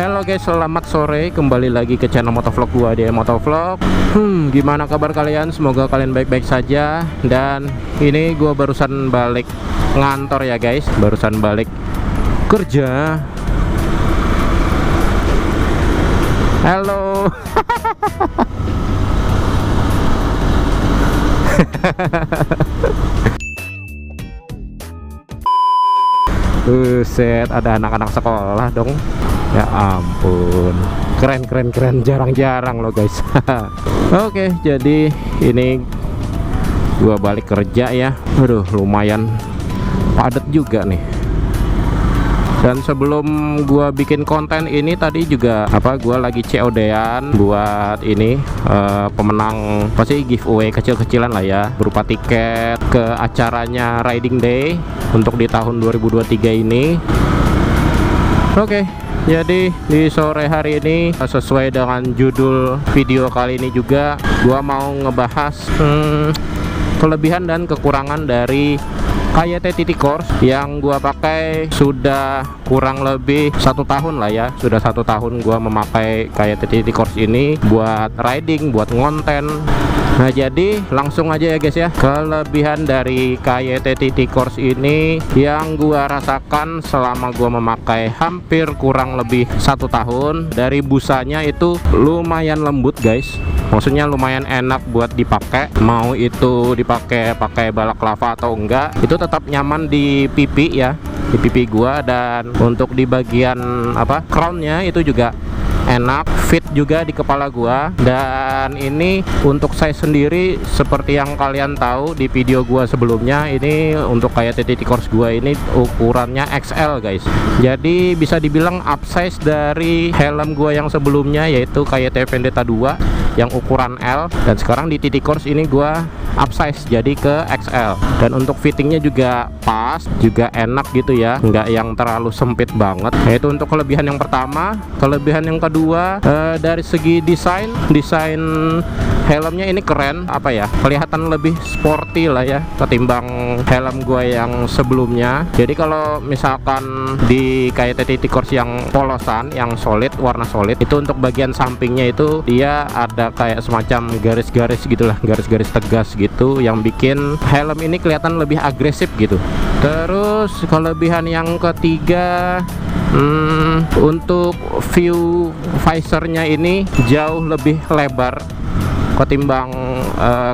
Halo guys, selamat sore. Kembali lagi ke channel motovlog gua di Motovlog. Gimana kabar kalian? Semoga kalian baik-baik saja. Dan ini gua barusan balik ngantor ya guys. Barusan balik kerja. Halo. Buset, ada anak-anak sekolah dong. Ya ampun, keren, jarang-jarang loh guys. Oke, jadi ini gua balik kerja ya. Aduh, lumayan padat juga nih. Dan sebelum gua bikin konten ini tadi juga gua lagi COD-an buat ini pemenang pasti giveaway kecil-kecilan lah ya, berupa tiket ke acaranya Riding Day untuk di tahun 2023 ini. Oke, jadi di sore hari ini sesuai dengan judul video kali ini juga gua mau ngebahas kelebihan dan kekurangan dari KYT TT Course yang gua pakai sudah kurang lebih 1 tahun lah ya. Sudah 1 tahun gua memakai KYT TT Course ini buat riding, buat ngonten. Nah, jadi langsung aja ya guys ya, kelebihan dari KYT TT Course ini yang gua rasakan selama gua memakai hampir kurang lebih 1 tahun. Dari busanya itu lumayan lembut guys, maksudnya lumayan enak buat dipakai. Mau itu dipakai balaklava atau enggak, itu tetap nyaman di pipi ya, di pipi gua. Dan untuk di bagian crownnya itu juga enak, fit juga di kepala gua. Dan ini untuk size sendiri seperti yang kalian tahu di video gua sebelumnya, ini untuk KYT TT Course gua ini ukurannya XL guys. Jadi bisa dibilang upsize dari helm gua yang sebelumnya, yaitu KYT Vendetta 2 yang ukuran L. Dan sekarang di TT Course ini gua upsize jadi ke XL. Dan untuk fittingnya juga pas, juga enak gitu ya, nggak yang terlalu sempit banget. Nah, itu untuk kelebihan yang pertama. Kelebihan yang kedua, dari segi desain helmnya ini keren, kelihatan lebih sporty lah ya ketimbang helm gua yang sebelumnya. Jadi kalau misalkan di KYT TT Course yang polosan, yang solid, warna solid, itu untuk bagian sampingnya itu dia ada kayak semacam garis-garis gitulah, garis-garis tegas gitu, yang bikin helm ini kelihatan lebih agresif gitu. Terus kelebihan yang ketiga, untuk view visornya ini jauh lebih lebar ketimbang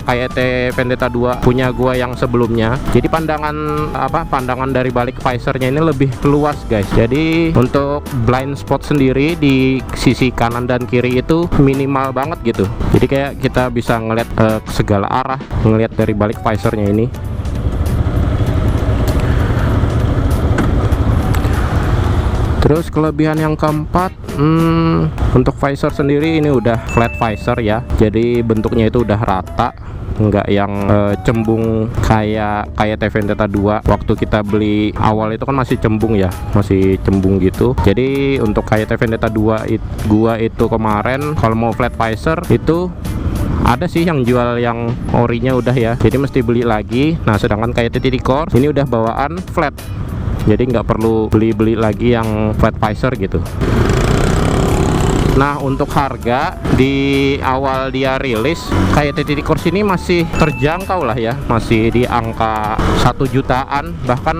KYT Vendetta 2 punya gua yang sebelumnya. Jadi pandangan dari balik visornya ini lebih luas guys. Jadi untuk blind spot sendiri di sisi kanan dan kiri itu minimal banget gitu. Jadi kayak kita bisa ngeliat ke segala arah, ngeliat dari balik visornya ini. Terus kelebihan yang keempat, untuk visor sendiri ini udah flat visor ya. Jadi bentuknya itu udah rata, nggak yang cembung kayak Vendetta 2. Waktu kita beli awal itu kan masih cembung ya, masih cembung gitu. Jadi untuk KYT Vendetta 2 gua itu kemarin kalau mau flat visor itu ada sih yang jual yang orinya udah ya, jadi mesti beli lagi. Nah, sedangkan KYT TT Course ini udah bawaan flat, jadi nggak perlu beli lagi yang flat visor gitu. Nah, untuk harga di awal dia rilis KYT TT Course ini masih terjangkau lah ya, masih di angka 1 jutaan. Bahkan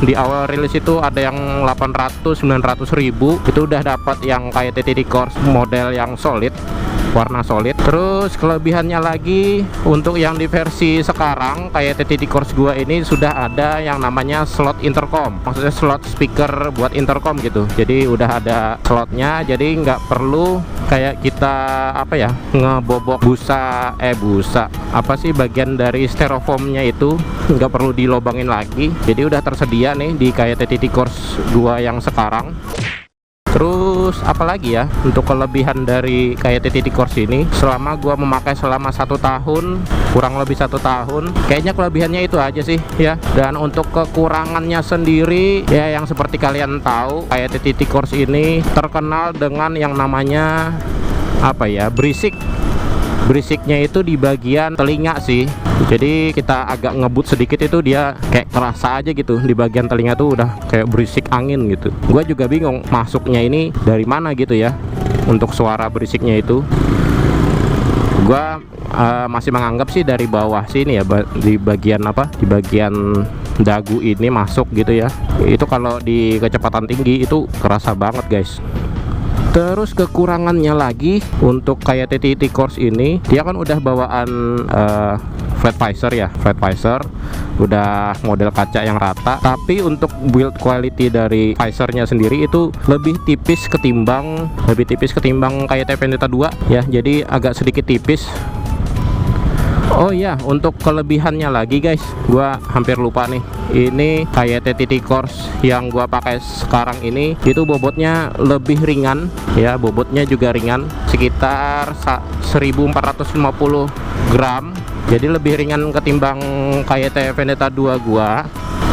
di awal rilis itu ada yang 800-900 ribu, itu udah dapat yang KYT TT Course model yang solid, warna solid. Terus kelebihannya lagi, untuk yang di versi sekarang KYT TT Course gua ini sudah ada yang namanya slot intercom, maksudnya slot speaker buat intercom gitu. Jadi udah ada slotnya, jadi nggak perlu kayak kita ngebobok busa bagian dari styrofoamnya itu nggak perlu dilobangin lagi. Jadi udah tersedia nih di KYT TT Course gua yang sekarang. Terus apalagi ya untuk kelebihan dari KYT TT Course ini, selama gua memakai selama 1 tahun, kurang lebih 1 tahun, kayaknya kelebihannya itu aja sih ya. Dan untuk kekurangannya sendiri ya, yang seperti kalian tahu, KYT TT Course ini terkenal dengan yang namanya berisik. berisiknya itu di bagian telinga sih. Jadi kita agak ngebut sedikit itu dia kayak terasa aja gitu, di bagian telinga tuh udah kayak berisik angin gitu. Gua juga bingung masuknya ini dari mana gitu ya untuk suara berisiknya itu. Gua masih menganggap sih dari bawah sini ya, di bagian apa, di bagian dagu ini masuk gitu ya. Itu kalau di kecepatan tinggi itu kerasa banget guys. Terus kekurangannya lagi untuk kayak TTT Course ini, dia kan udah bawaan flat visor ya, flat visor udah model kaca yang rata, tapi untuk build quality dari visornya sendiri itu lebih tipis ketimbang kayak Vendetta 2 ya, jadi agak sedikit tipis. Oh iya, untuk kelebihannya lagi guys, gua hampir lupa nih. Ini kayak TTT Course yang gua pakai sekarang ini, itu bobotnya lebih ringan ya, bobotnya juga ringan, sekitar 1450 gram. Jadi lebih ringan ketimbang kayak Vendetta 2 gua.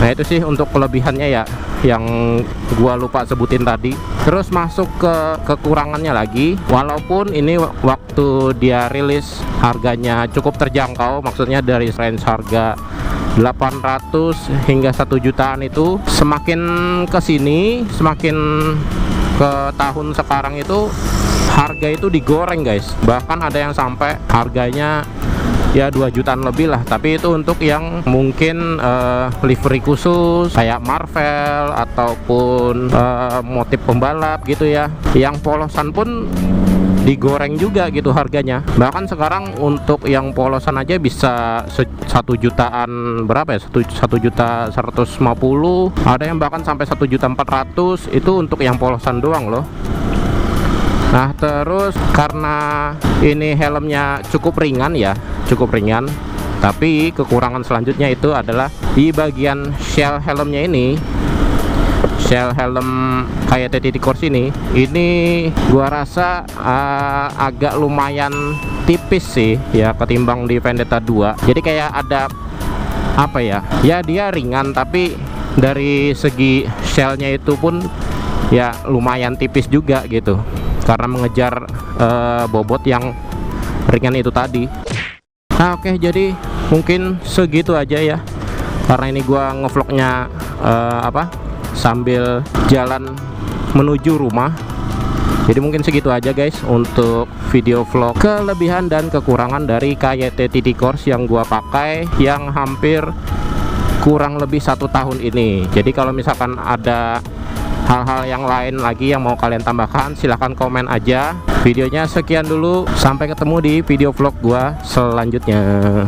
Nah itu sih untuk kelebihannya ya, yang gua lupa sebutin tadi. Terus masuk ke kekurangannya lagi, walaupun ini waktu dia rilis harganya cukup terjangkau, maksudnya dari range harga 800 hingga 1 jutaan, itu semakin kesini, semakin ke tahun sekarang itu harga itu digoreng guys. Bahkan ada yang sampai harganya ya 2 jutaan lebih lah, tapi itu untuk yang mungkin livery khusus kayak Marvel ataupun motif pembalap gitu ya. Yang polosan pun digoreng juga gitu harganya. Bahkan sekarang untuk yang polosan aja bisa 1 jutaan berapa ya, 1.150.000, ada yang bahkan sampai 1.400.000 itu untuk yang polosan doang loh. Nah terus karena ini helmnya cukup ringan ya, cukup ringan, tapi kekurangan selanjutnya itu adalah di bagian shell helmnya ini. Shell helm kayak TTT Course ini gua rasa agak lumayan tipis sih ya ketimbang di Vendetta 2. Jadi kayak ada apa ya, ya dia ringan tapi dari segi shellnya itu pun ya lumayan tipis juga gitu, karena mengejar bobot yang ringan itu tadi. Nah oke, jadi mungkin segitu aja ya, karena ini gua ngevlognya sambil jalan menuju rumah. Jadi mungkin segitu aja guys untuk video vlog kelebihan dan kekurangan dari KYT TTT Course yang gua pakai yang hampir kurang lebih 1 tahun ini. Jadi kalau misalkan ada hal-hal yang lain lagi yang mau kalian tambahkan, silahkan komen aja. Videonya sekian dulu, sampai ketemu di video vlog gua selanjutnya.